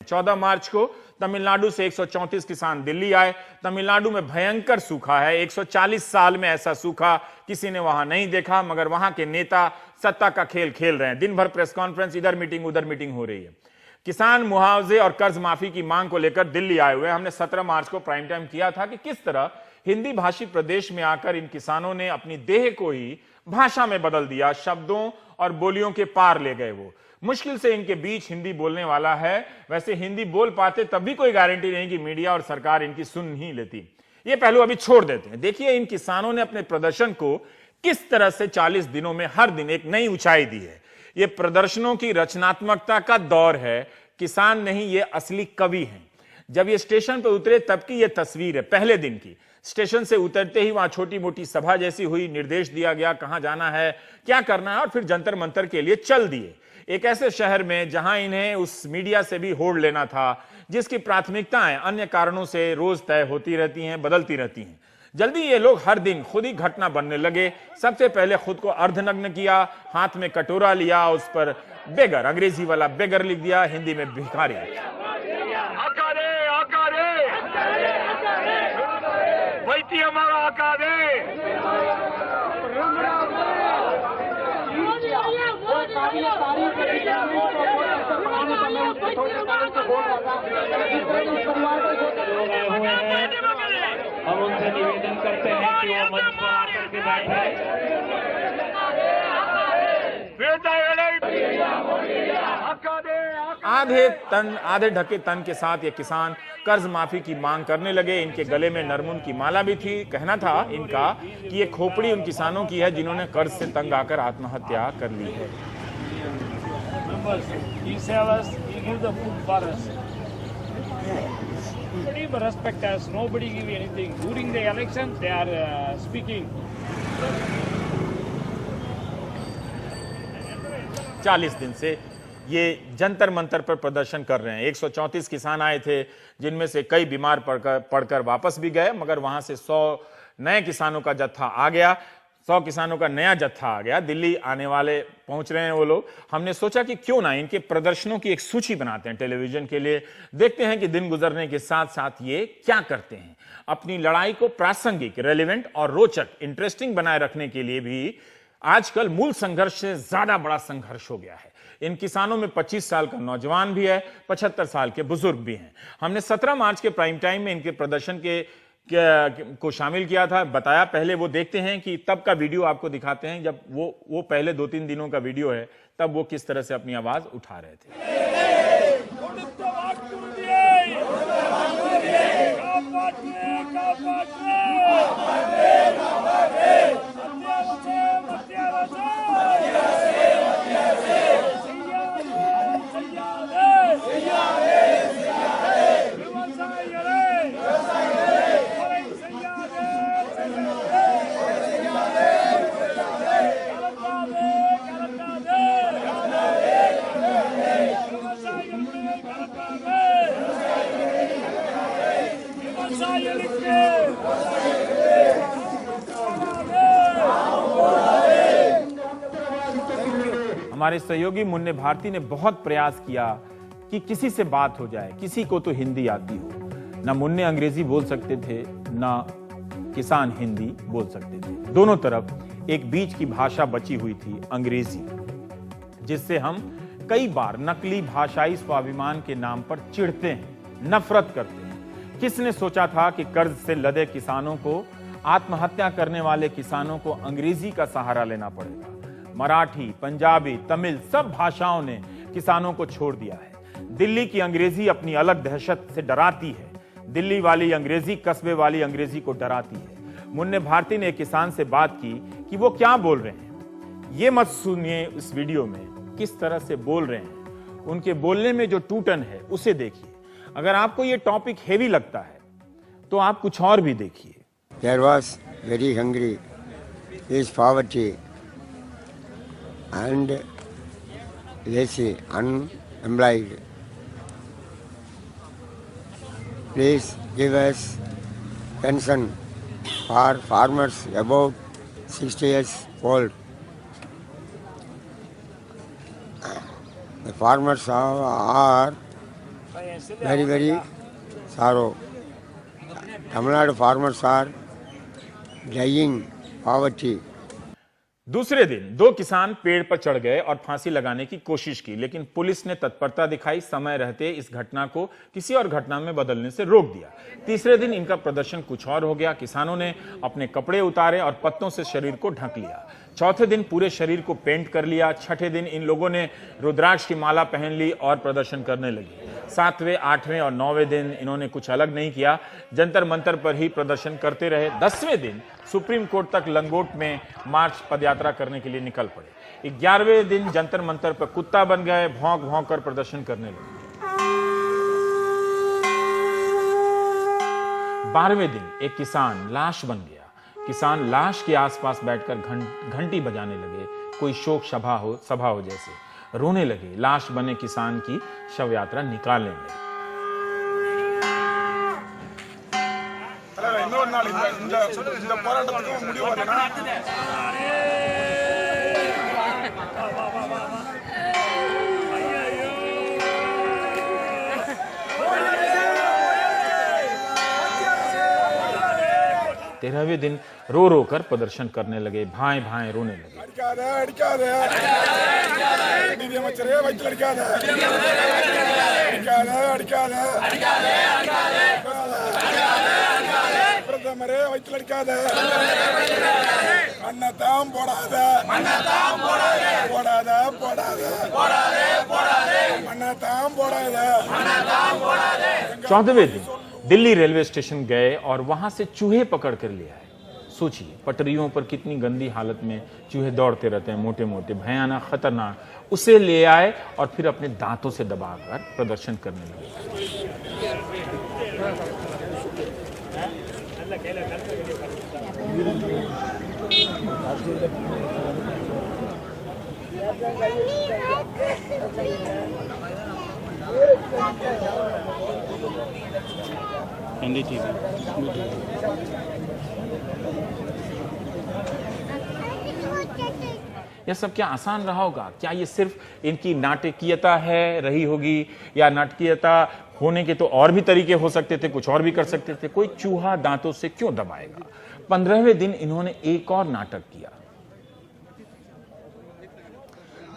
14 मार्च को तमिलनाडु से 134 किसान दिल्ली आए। तमिलनाडु में भयंकर सूखा है, 140 साल में ऐसा सूखा किसी ने वहां नहीं देखा, मगर वहां के नेता सत्ता का खेल खेल रहे हैं। दिन भर प्रेस कॉन्फ्रेंस, इधर मीटिंग उधर मीटिंग हो रही है। किसान मुआवजे और कर्ज माफी की मांग को लेकर दिल्ली आए हुए। हमने 17 मार्च को प्राइम टाइम किया था कि किस तरह हिंदी भाषी प्रदेश में आकर इन किसानों ने अपनी देह को ही भाषा में बदल दिया, शब्दों और बोलियों के पार ले गए। वो मुश्किल से इनके बीच हिंदी बोलने वाला है। वैसे हिंदी बोल पाते तब भी कोई गारंटी नहीं कि मीडिया और सरकार इनकी सुन ही लेती। ये पहलू अभी छोड़ देते हैं। देखिए इन किसानों ने अपने प्रदर्शन को किस तरह से 40 दिनों में हर दिन एक नई ऊंचाई दी है। ये प्रदर्शनों की रचनात्मकता का दौर है। किसान नहीं, ये असली कवि हैं। जब ये स्टेशन पर उतरे तब की ये तस्वीर है, पहले दिन की। स्टेशन से उतरते ही वहां छोटी मोटी सभा जैसी हुई, निर्देश दिया गया कहां जाना है, क्या करना है, और फिर जंतर मंतर के लिए चल दिए। एक ऐसे शहर में जहां इन्हें उस मीडिया से भी होड़ लेना था जिसकी प्राथमिकताएं अन्य कारणों से रोज तय होती रहती हैं, बदलती रहती हैं। जल्दी ये लोग हर दिन खुद ही घटना बनने लगे। सबसे पहले खुद को अर्धनग्न किया, हाथ में कटोरा लिया, उस पर बेगर, अंग्रेजी वाला बेगर लिख दिया, हिंदी में भिखारी। हम उनसे निवेदन करते हैं कि वो मंच पर आकर के बैठे। आधे ढके तन के साथ ये किसान कर्ज माफी की मांग करने लगे। इनके गले में नरमुन की माला भी थी। कहना था इनका कि ये खोपड़ी उन किसानों की है जिन्होंने कर्ज से तंग आकर आत्महत्या कर ली है। Respect us. Nobody give anything. During the election, they are speaking. 40 दिन से ये जंतर मंतर पर प्रदर्शन कर रहे हैं। 134 किसान आए थे, जिनमें से कई बीमार पड़कर वापस भी गए, मगर वहां से 100 नए किसानों का जत्था आ गया। 100 किसानों का नया जत्था आ गया। दिल्ली आने वाले पहुंच रहे हैं वो लोग। हमने सोचा कि क्यों ना इनके प्रदर्शनों की एक सूची बनाते हैं टेलीविजन के लिए। देखते हैं कि दिन गुजरने के साथ साथ ये क्या करते हैं। अपनी लड़ाई को प्रासंगिक, रेलेवेंट और रोचक, इंटरेस्टिंग बनाए रखने के लिए भी आजकल मूल संघर्ष से ज्यादा बड़ा संघर्ष हो गया है। इन किसानों में 25 साल का नौजवान भी है, 75 साल के बुजुर्ग भी हैं। हमने 17 मार्च के प्राइम टाइम में इनके प्रदर्शन को शामिल किया था, बताया। पहले वो देखते हैं कि तब का वीडियो आपको दिखाते हैं, जब वो पहले 2-3 दिनों का वीडियो है, तब वो किस तरह से अपनी आवाज उठा रहे थे। हमारे सहयोगी मुन्ने भारती ने बहुत प्रयास किया कि किसी से बात हो जाए, किसी को तो हिंदी आती हो। ना मुन्ने अंग्रेजी बोल सकते थे, ना किसान हिंदी बोल सकते थे। दोनों तरफ एक बीच की भाषा बची हुई थी, अंग्रेजी, जिससे हम कई बार नकली भाषाई स्वाभिमान के नाम पर चिढ़ते हैं, नफरत करते हैं। किसने सोचा था कि कर्ज से लदे किसानों को, आत्महत्या करने वाले किसानों को अंग्रेजी का सहारा लेना पड़ेगा। मराठी, पंजाबी, तमिल सब भाषाओं ने किसानों को छोड़ दिया है। दिल्ली की अंग्रेजी अपनी अलग दहशत से डराती है। दिल्ली वाली अंग्रेजी कस्बे वाली अंग्रेजी को डराती है। मुन्ने भारती ने एक किसान से बात की कि वो क्या बोल रहे हैं। ये मत सुनिए इस वीडियो में किस तरह से बोल रहे हैं, उनके बोलने में जो टूटन है उसे देखिए। अगर आपको ये टॉपिक हेवी लगता है तो आप कुछ और भी देखिए। There was very hungry, is poverty and lazy, unemployed. Please give us pension for farmers above 60 years old. The farmers are very, very sorrow. Tamil Nadu farmers are dying poverty. दूसरे दिन 2 किसान पेड़ पर चढ़ गए और फांसी लगाने की कोशिश की, लेकिन पुलिस ने तत्परता दिखाई, समय रहते इस घटना को किसी और घटना में बदलने से रोक दिया। तीसरे दिन इनका प्रदर्शन कुछ और हो गया। किसानों ने अपने कपड़े उतारे और पत्तों से शरीर को ढक लिया। चौथे दिन पूरे शरीर को पेंट कर लिया। छठे दिन इन लोगों ने रुद्राक्ष की माला पहन ली और प्रदर्शन करने लगे। 7वें, 8वें और 9वें दिन इन्होंने कुछ अलग नहीं किया, जंतर मंतर पर ही प्रदर्शन करते रहे। 10वें दिन सुप्रीम कोर्ट तक लंगोट में मार्च पदयात्रा करने के लिए निकल पड़े। 11वें दिन जंतर मंतर पर कुत्ता बन गए, भौंक भौंक कर प्रदर्शन करने लगे। 12वें दिन एक किसान लाश बन गया। किसान लाश के आसपास बैठकर घंटी बजाने लगे, कोई शोक सभा हो जैसे। रोने लगे। लाश बने किसान की शव यात्रा निकालने लगे। तेरहवें दिन रो रो कर प्रदर्शन करने लगे, भाएं भाएं रोने लगे। चौदहवें दिन दिल्ली रेलवे स्टेशन गए और वहां से चूहे पकड़ कर ले आए। सोचिए, पटरियों पर कितनी गंदी हालत में चूहे दौड़ते रहते हैं, मोटे मोटे, भयानक, खतरनाक। उसे ले आए और फिर अपने दांतों से दबाकर प्रदर्शन करने लगे। यह सब क्या आसान रहा होगा? क्या ये सिर्फ इनकी नाटकीयता है रही होगी, या नाटकीयता होने के तो और भी तरीके हो सकते थे, कुछ और भी कर सकते थे। कोई चूहा दांतों से क्यों दबाएगा? 15वें दिन इन्होंने एक और नाटक किया।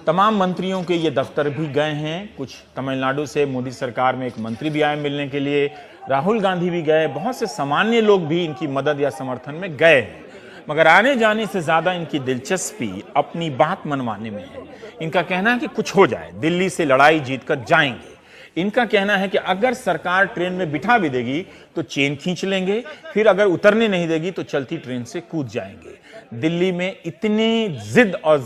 तमाम मंत्रियों के ये दफ्तर भी गए हैं। कुछ तमिलनाडु से मोदी सरकार में एक मंत्री भी आए मिलने के लिए। राहुल गांधी भी गए। बहुत से सामान्य लोग भी इनकी मदद या समर्थन में गए हैं, मगर आने जाने से ज्यादा इनकी दिलचस्पी अपनी बात मनवाने में है। इनका कहना है कि कुछ हो जाए, दिल्ली से लड़ाई जीतकर जाएंगे। इनका कहना है कि अगर सरकार ट्रेन में बिठा भी देगी तो चेन खींच लेंगे, फिर अगर उतरने नहीं देगी तो चलती ट्रेन से कूद जाएंगे। दिल्ली में इतने जिद और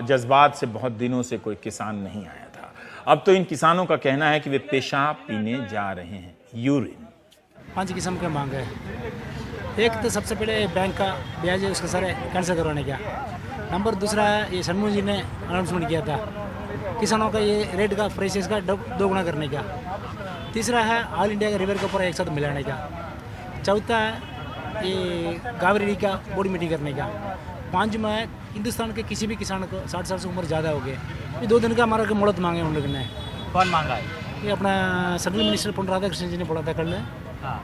जज्बात से बहुत दिनों से कोई किसान नहीं आया था। अब तो इन किसानों का कहना है कि वे पेशाब पीने जा रहे हैं, यूरिन। 5 किस्म के मांग है। एक तो सबसे पहले बैंक का ब्याज है उसका सारे कैंसिल करवाने का। नंबर दूसरा है, ये शर्मा जी ने अनाउंसमेंट किया था किसानों का ये रेट का प्राइसेस का 2 गुना करने का। तीसरा है ऑल इंडिया का रिवर के ऊपर एक साथ मिलाने का। चौथा है ये कावेरी का बोर्ड मीटिंग करने का। 5वां है हिंदुस्तान के किसी भी किसान को 60 साल से उम्र ज़्यादा हो गए, ये 2 दिन का हमारा मोहलत मांगे उन लोगों ने। कौन मांगा है? ये अपना सेंट्रल मिनिस्टर पुन राधाकृष्णन जी ने बोला था कल।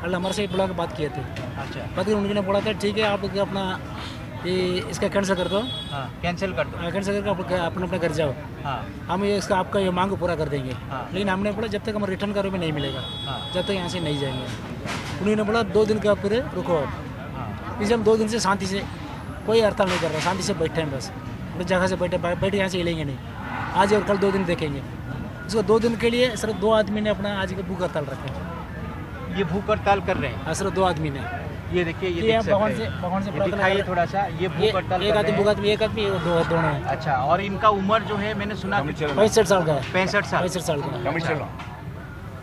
कल हमारे से बुला के बात किए थे। अच्छा, बात उन्होंने बोला था ठीक है आप अपना ये इसका कैंसिल कर दो। कैंसिल कर दो। कैंसिल करके अपना अपना घर जाओ। हम ये इसका आपका ये मांग पूरा कर देंगे। लेकिन हमने बोला जब तक हमें रिटर्न करो में नहीं मिलेगा, जब तक यहाँ से नहीं जाएंगे। उन्होंने बोला 2 दिन का फिर रुको आप। इसे हम 2 दिन से शांति से कोई हड़ताल नहीं कर रहा, शांति से बैठे हैं बस। अपनी जगह से बैठे यहाँ से हिलेंगे नहीं। आज और कल 2 दिन देखेंगे। इसको 2 दिन के लिए सिर्फ 2 आदमी ने अपना आज का भूख हड़ताल रखा है। ये भूख हड़ताल कर रहे हैं? सिर्फ 2 आदमी ने। ये देखिए, ये भगवान से दिखाइए थोड़ा सा। ये भूख हड़ताल एक आदमी दोनों है। अच्छा, और इनका उम्र जो है मैंने सुना 65 साल का है। 65 साल का।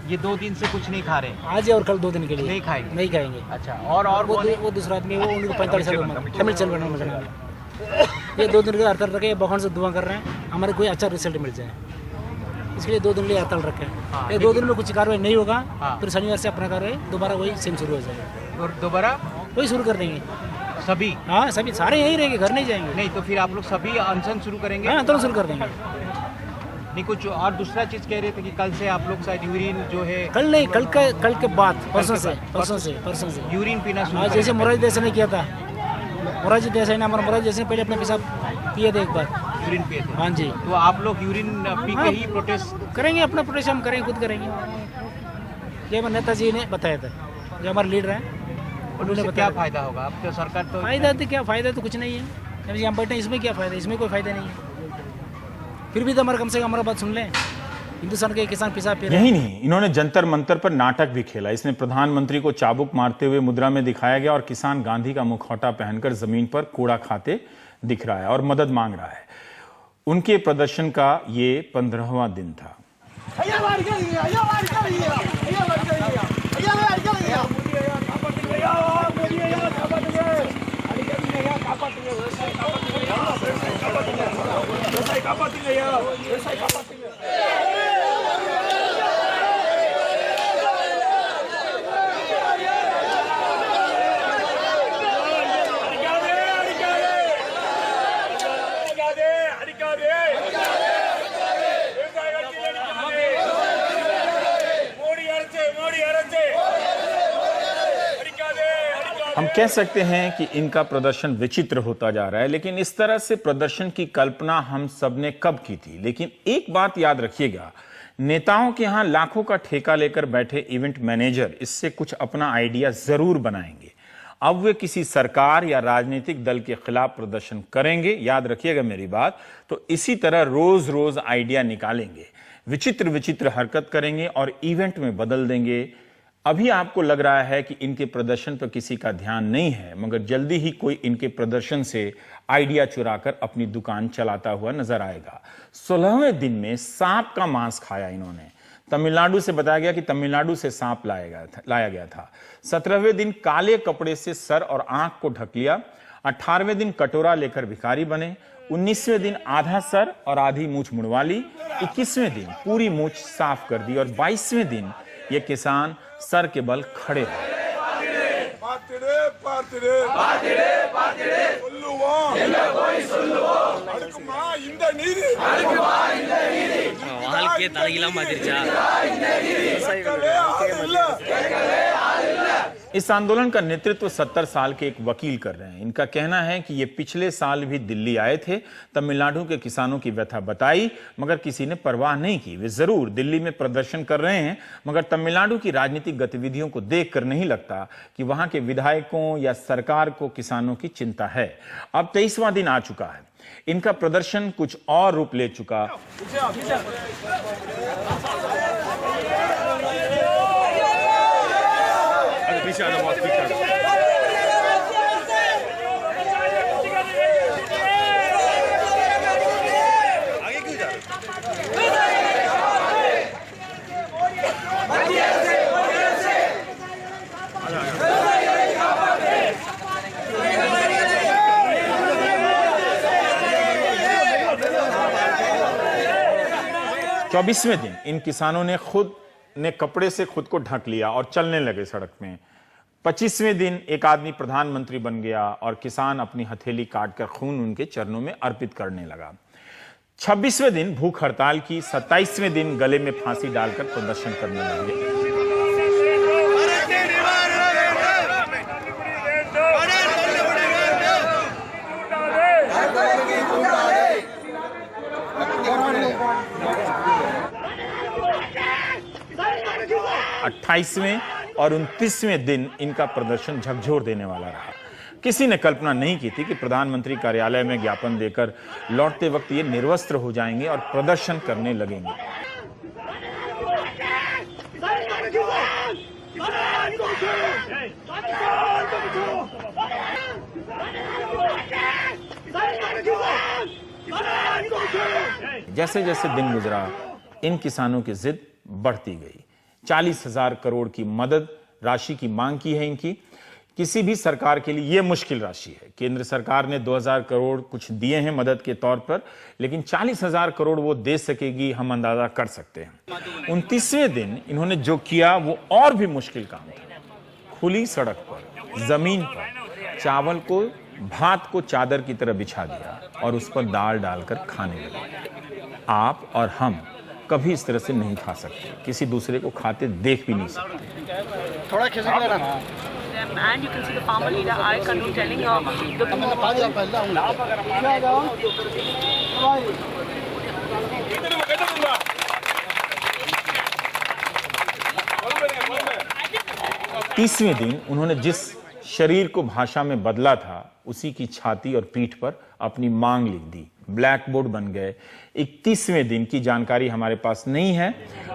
ये 2 दिन से कुछ नहीं खा रहे? आज और कल 2 दिन के लिए नहीं खाएंगे? नहीं खाएंगे। अच्छा, और वो दूसरा आदमी वो उनको 45 साल उम्र, तमिल चल रहे। ये 2 दिन का हड़ताल रखे, भगवान से दुआ कर रहे हैं हमारे कोई अच्छा रिजल्ट मिल जाए, इसके लिए 2 दिन के लिए हड़ताल रखे हैं। ये 2 दिन में कुछ कार्रवाई नहीं होगा फिर शनिवार से अपना कार्रवाई दोबारा वही सेम शुरू हो जाएगा। और दोबारा वही शुरू कर देंगे सभी? हाँ, सभी सारे यहीं रहेंगे, घर नहीं जाएंगे। नहीं तो फिर आप लोग सभी अनशन शुरू करेंगे? हाँ, आंदोलन शुरू कर देंगे। नहीं, कुछ और दूसरा चीज कह रहे थे कि कल से आप लोग शायद यूरिन जो है कल नहीं, कल के बाद परसों से यूरिन पीना शुरू आज जैसे मोरारजी देसाई ने किया था। मोरारजी देसाई ने पहले अपने पेशाब पिए थे एक बार, यूरिन पिए थे। हाँ जी। तो आप लोग यूरिन पी के ही प्रोटेस्ट करेंगे, अपना प्रोटेस्ट हम करेंगे, खुद करेंगे। ये हमारे नेताजी ने बताया था, जो हमारे लीडर हैं उन्होंने क्या बताया। फायदा होगा? अब तो सरकार तो फायदा तो क्या, फायदा तो कुछ नहीं है। अभी हम बैठे हैं, इसमें क्या फायदा, इसमें कोई फायदा नहीं है। फिर भी तो हमारा कम से कम हमारा बात सुन लें। हिंदुस्तान के किसान पेशाब पी रहे हैं। यही नहीं, इन्होंने जंतर मंतर पर नाटक भी खेला। इसमें प्रधानमंत्री को चाबुक मारते हुए मुद्रा में दिखाया गया और किसान गांधी का मुखौटा पहनकर जमीन पर कूड़ा खाते दिख रहा है और मदद मांग रहा है। उनके प्रदर्शन का ये 15वां दिन था। हम कह सकते हैं कि इनका प्रदर्शन विचित्र होता जा रहा है, लेकिन इस तरह से प्रदर्शन की कल्पना हम सबने कब की थी। लेकिन एक बात याद रखिएगा, नेताओं के यहां लाखों का ठेका लेकर बैठे इवेंट मैनेजर इससे कुछ अपना आइडिया जरूर बनाएंगे। अब वे किसी सरकार या राजनीतिक दल के खिलाफ प्रदर्शन करेंगे, याद रखिएगा मेरी बात, तो इसी तरह रोज रोज आइडिया निकालेंगे, विचित्र विचित्र हरकत करेंगे और इवेंट में बदल देंगे। अभी आपको लग रहा है कि इनके प्रदर्शन पर किसी का ध्यान नहीं है, मगर जल्दी ही कोई इनके प्रदर्शन से आइडिया चुराकर अपनी दुकान चलाता हुआ नजर आएगा। 16वें दिन में सांप का मांस खाया इन्होंने। तमिलनाडु से बताया गया कि तमिलनाडु से सांप लाया गया था। 17वें दिन काले कपड़े से सर और आंख को ढक लिया। 18वें दिन कटोरा लेकर भिखारी बने। 19वें दिन आधा सर और आधी मूछ मुड़वा ली। 21वें दिन पूरी मूछ साफ कर दी और 22वें दिन ये किसान सर के बल खड़े रहे। इस आंदोलन का नेतृत्व 70 साल के एक वकील कर रहे हैं। इनका कहना है कि ये पिछले साल भी दिल्ली आए थे, तमिलनाडु के किसानों की व्यथा बताई, मगर किसी ने परवाह नहीं की। वे जरूर दिल्ली में प्रदर्शन कर रहे हैं, मगर तमिलनाडु की राजनीतिक गतिविधियों को देखकर नहीं लगता कि वहां के विधायकों या सरकार को किसानों की चिंता है। अब 23वां दिन आ चुका है, इनका प्रदर्शन कुछ और रूप ले चुका। चौबीसवें दिन इन किसानों ने कपड़े से खुद को ढक लिया और चलने लगे सड़क में। 25वें दिन एक आदमी प्रधानमंत्री बन गया और किसान अपनी हथेली काटकर खून उनके चरणों में अर्पित करने लगा। 26वें दिन भूख हड़ताल की। 27वें दिन गले में फांसी डालकर प्रदर्शन करने लगे। अट्ठाईसवें और 29वें दिन इनका प्रदर्शन झकझोर देने वाला रहा। किसी ने कल्पना नहीं की थी कि प्रधानमंत्री कार्यालय में ज्ञापन देकर लौटते वक्त ये निर्वस्त्र हो जाएंगे और प्रदर्शन करने लगेंगे। जैसे जैसे दिन गुजरा, इन किसानों की जिद बढ़ती गई। 40,000 करोड़ की मदद राशि की मांग की है इनकी। किसी भी सरकार के लिए यह मुश्किल राशि है। केंद्र सरकार ने 2,000 करोड़ कुछ दिए हैं मदद के तौर पर, लेकिन 40,000 करोड़ वो दे सकेगी, हम अंदाजा कर सकते हैं। 29वें दिन इन्होंने जो किया वो और भी मुश्किल काम था। खुली सड़क पर, जमीन पर चावल को, भात को चादर की तरह बिछा दिया और उस पर दाल डालकर खाने लगे। आप और हम कभी इस तरह से नहीं खा सकते, किसी दूसरे को खाते देख भी नहीं सकते। And you can see the farmer leader I Kanu telling the तीसवें दिन उन्होंने जिस शरीर को भाषा में बदला था उसी की छाती और पीठ पर अपनी मांग लिख दी, ब्लैक बोर्ड बन गए। 31वें दिन की जानकारी हमारे पास नहीं है।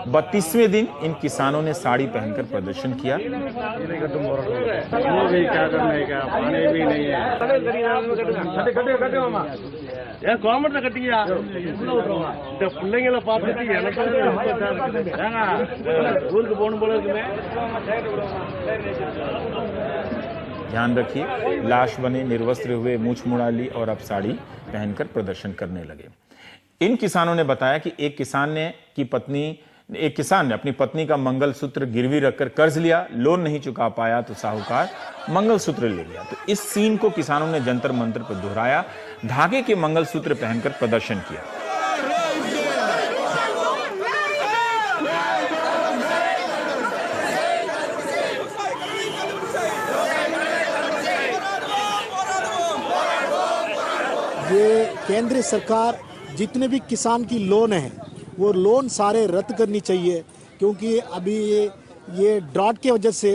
32वें दिन इन किसानों ने साड़ी पहनकर प्रदर्शन किया। ध्यान रखिए, लाश बने, निर्वस्त्र हुए, मूछ मुड़ा ली और अब साड़ी पहनकर प्रदर्शन करने लगे। इन किसानों ने बताया कि एक किसान ने अपनी पत्नी का मंगलसूत्र गिरवी रखकर कर्ज लिया, लोन नहीं चुका पाया तो साहूकार मंगलसूत्र ले लिया। तो इस सीन को किसानों ने जंतर मंतर पर दोहराया, धागे के मंगलसूत्र पहनकर प्रदर्शन किया। ये केंद्र सरकार जितने भी किसान की लोन है वो लोन सारे रद्द करनी चाहिए, क्योंकि अभी ये ड्राउट की वजह से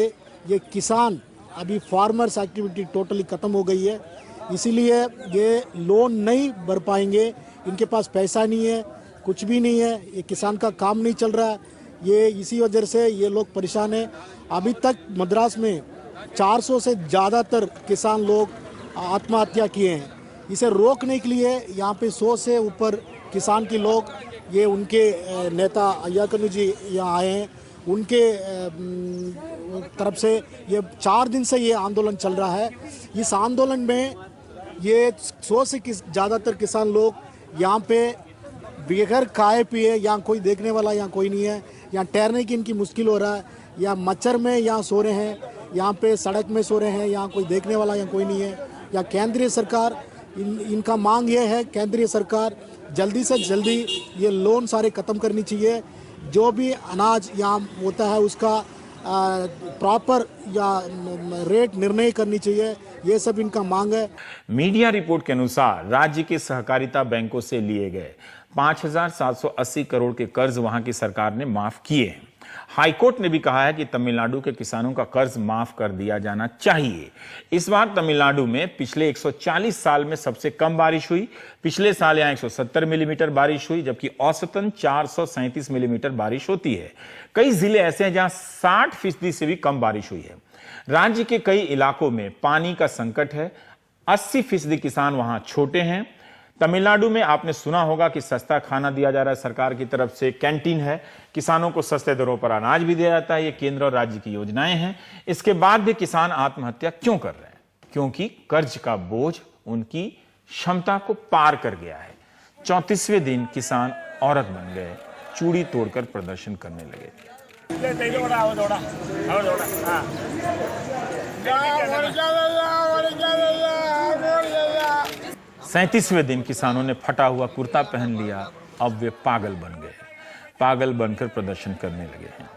ये किसान अभी फार्मर्स एक्टिविटी टोटली ख़त्म हो गई है, इसीलिए ये लोन नहीं भर पाएंगे। इनके पास पैसा नहीं है, कुछ भी नहीं है, ये किसान का काम नहीं चल रहा है, ये इसी वजह से ये लोग परेशान हैं। अभी तक मद्रास में 400 से ज़्यादातर किसान लोग आत्महत्या किए हैं। इसे रोकने के लिए यहाँ पे 100 से ऊपर किसान के लोग, ये उनके नेता अय्या कन्नू जी यहाँ आए हैं, उनके तरफ से ये 4 दिन से ये आंदोलन चल रहा है। इस आंदोलन में ये 100 से ज़्यादातर किसान लोग यहाँ पे बगैर खाए पिए, यहाँ कोई देखने वाला यहाँ कोई नहीं है, यहाँ ठहरने की इनकी मुश्किल हो रहा है, यहाँ मच्छर में यहाँ सो रहे हैं, यहाँ पे सड़क में सो रहे हैं, यहाँ कोई देखने वाला यहाँ कोई नहीं है। यहाँ केंद्रीय सरकार इनका मांग ये है, केंद्रीय सरकार जल्दी से जल्दी ये लोन सारे ख़त्म करनी चाहिए। जो भी अनाज यहाँ होता है उसका प्रॉपर या रेट निर्णय करनी चाहिए, ये सब इनका मांग है। मीडिया रिपोर्ट के अनुसार राज्य के सहकारिता बैंकों से लिए गए 5,780 करोड़ के कर्ज वहां की सरकार ने माफ किए हैं। हाईकोर्ट ने भी कहा है कि तमिलनाडु के किसानों का कर्ज माफ कर दिया जाना चाहिए। इस बार तमिलनाडु में पिछले 140 साल में सबसे कम बारिश हुई। पिछले साल यहां 170 मिलीमीटर बारिश हुई, जबकि औसतन 437 मिलीमीटर बारिश होती है। कई जिले ऐसे हैं जहां 60% से भी कम बारिश हुई है। राज्य के कई इलाकों में पानी का संकट है। 80% किसान वहां छोटे हैं। तमिलनाडु में आपने सुना होगा कि सस्ता खाना दिया जा रहा है, सरकार की तरफ से कैंटीन है, किसानों को सस्ते दरों पर अनाज भी दिया जाता है। ये केंद्र और राज्य की योजनाएं हैं। इसके बाद भी किसान आत्महत्या क्यों कर रहे हैं? क्योंकि कर्ज का बोझ उनकी क्षमता को पार कर गया है। 34वें दिन किसान औरत बन गए, चूड़ी तोड़कर प्रदर्शन करने लगे। 37वें दिन किसानों ने फटा हुआ कुर्ता पहन लिया। अब वे पागल बन गए, पागल बनकर प्रदर्शन करने लगे हैं।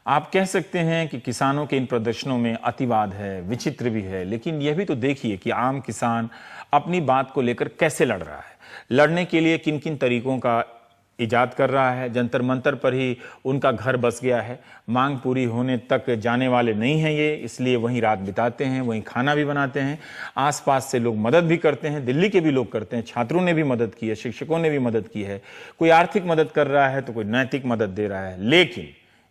आप कह सकते हैं कि किसानों के इन प्रदर्शनों में अतिवाद है, विचित्र भी है, लेकिन यह भी तो देखिए कि आम किसान अपनी बात को लेकर कैसे लड़ रहा है, लड़ने के लिए किन किन तरीकों का इजाद कर रहा है। जंतर मंतर पर ही उनका घर बस गया है। मांग पूरी होने तक जाने वाले नहीं हैं ये, इसलिए वहीं रात बिताते हैं, वहीं खाना भी बनाते हैं। आसपास से लोग मदद भी करते हैं, दिल्ली के भी लोग करते हैं, छात्रों ने भी मदद की है, शिक्षकों ने भी मदद की है। कोई आर्थिक मदद कर रहा है तो कोई नैतिक मदद दे रहा है, लेकिन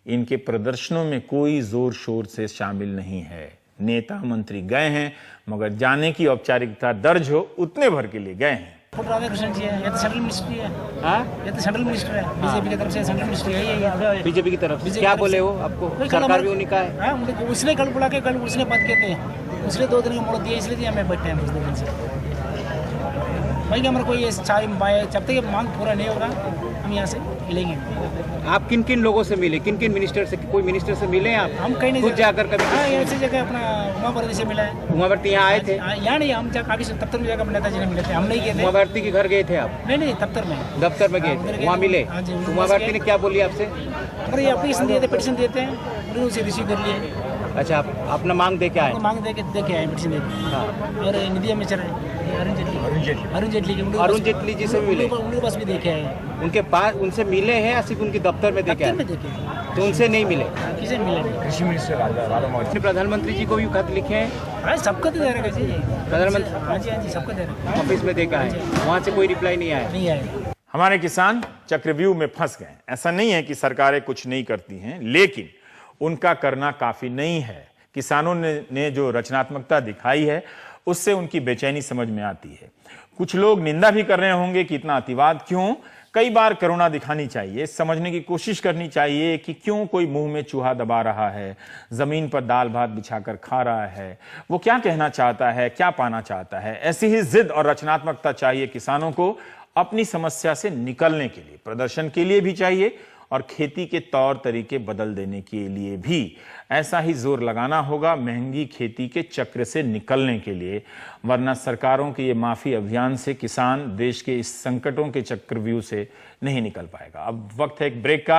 इनके प्रदर्शनों में कोई जोर शोर से शामिल नहीं है। नेता मंत्री गए हैं, मगर जाने की औपचारिकता दर्ज हो उतने भर के लिए गए हैं। राधाकृष्णन जी है, ये तो सेंट्रल मिनिस्ट्री है। हाँ, ये तो सेंट्रल मिनिस्टर है, बीजेपी की तरफ से सेंट्रल मिनिस्ट्री है ये। बीजेपी की तरफ क्या बोले हो आपको? सरकार भी उन्हीं का है। हाँ, उसने कल बुला के कल उसने बात कहते हैं, उसने 2 दिन का मोड़ दिया, इसलिए हमें बैठे हैं 2 दिन से। भाई कि हमारा कोई ये चाय जब तक ये मांग पूरा नहीं होगा हम यहाँ से मिलेंगे। आप किन किन लोगों से मिले, किन किन मिनिस्टर से, कोई मिनिस्टर से मिले हैं आप? हम कहीं नहीं खुद जाकर कभी? हाँ, ऐसी जगह अपना उमावर्ती से मिला है। उमावर्ती यहाँ आए थे? यहाँ नहीं, हम काफी दफ्तर में जाकर नेताजी ने मिले थे, हम नहीं गए थे। उमावर्ती के घर गए थे आप? नहीं, दफ्तर में। दफ्तर में गए थे, वहाँ मिले? हाँ जी। उमावर्ती ने क्या बोली आपसे? अगर ये एप्लीकेशन दिए थे, पिटीशन दिए थे, उन्होंने उसे रिसीव कर लिए। अच्छा, आप अपना मांग दे के आए? मांग दे के आए, पिटीशन दे के। हाँ। और निधि मिश्रा अरुण जेटली जी से भी मिले? उनके पास भी देखे आए। उनके पास उनसे मिले हैं या सिर्फ उनके दफ्तर में देखे आए? तो उनसे नहीं मिले? किसे मिले? कृषि मिनिस्टर प्रधानमंत्री जी को भी खत लिखे हैं? हाँ, सबको तो दे रखा जी प्रधानमंत्री। हाँ जी, सबको दे रखा। ऑफिस में देखा है, वहाँ से कोई रिप्लाई नहीं आया? नहीं आया। हमारे किसान चक्रव्यूह में फंस गए। ऐसा नहीं है कि सरकारें कुछ नहीं करती हैं, लेकिन उनका करना काफी नहीं है। किसानों ने जो रचनात्मकता दिखाई है उससे उनकी बेचैनी समझ में आती है। कुछ लोग निंदा भी कर रहे होंगे कि इतना अतिवाद क्यों। कई बार करुणा दिखानी चाहिए, समझने की कोशिश करनी चाहिए कि क्यों कोई मुंह में चूहा दबा रहा है, जमीन पर दाल भात बिछाकर खा रहा है, वो क्या कहना चाहता है, क्या पाना चाहता है। ऐसी ही जिद और रचनात्मकता चाहिए किसानों को अपनी समस्या से निकलने के लिए, प्रदर्शन के लिए भी चाहिए और खेती के तौर तरीके बदल देने के लिए भी ऐसा ही जोर लगाना होगा महंगी खेती के चक्र से निकलने के लिए। वरना सरकारों के ये माफी अभियान से किसान देश के इस संकटों के चक्रव्यूह से नहीं निकल पाएगा। अब वक्त है एक ब्रेक का।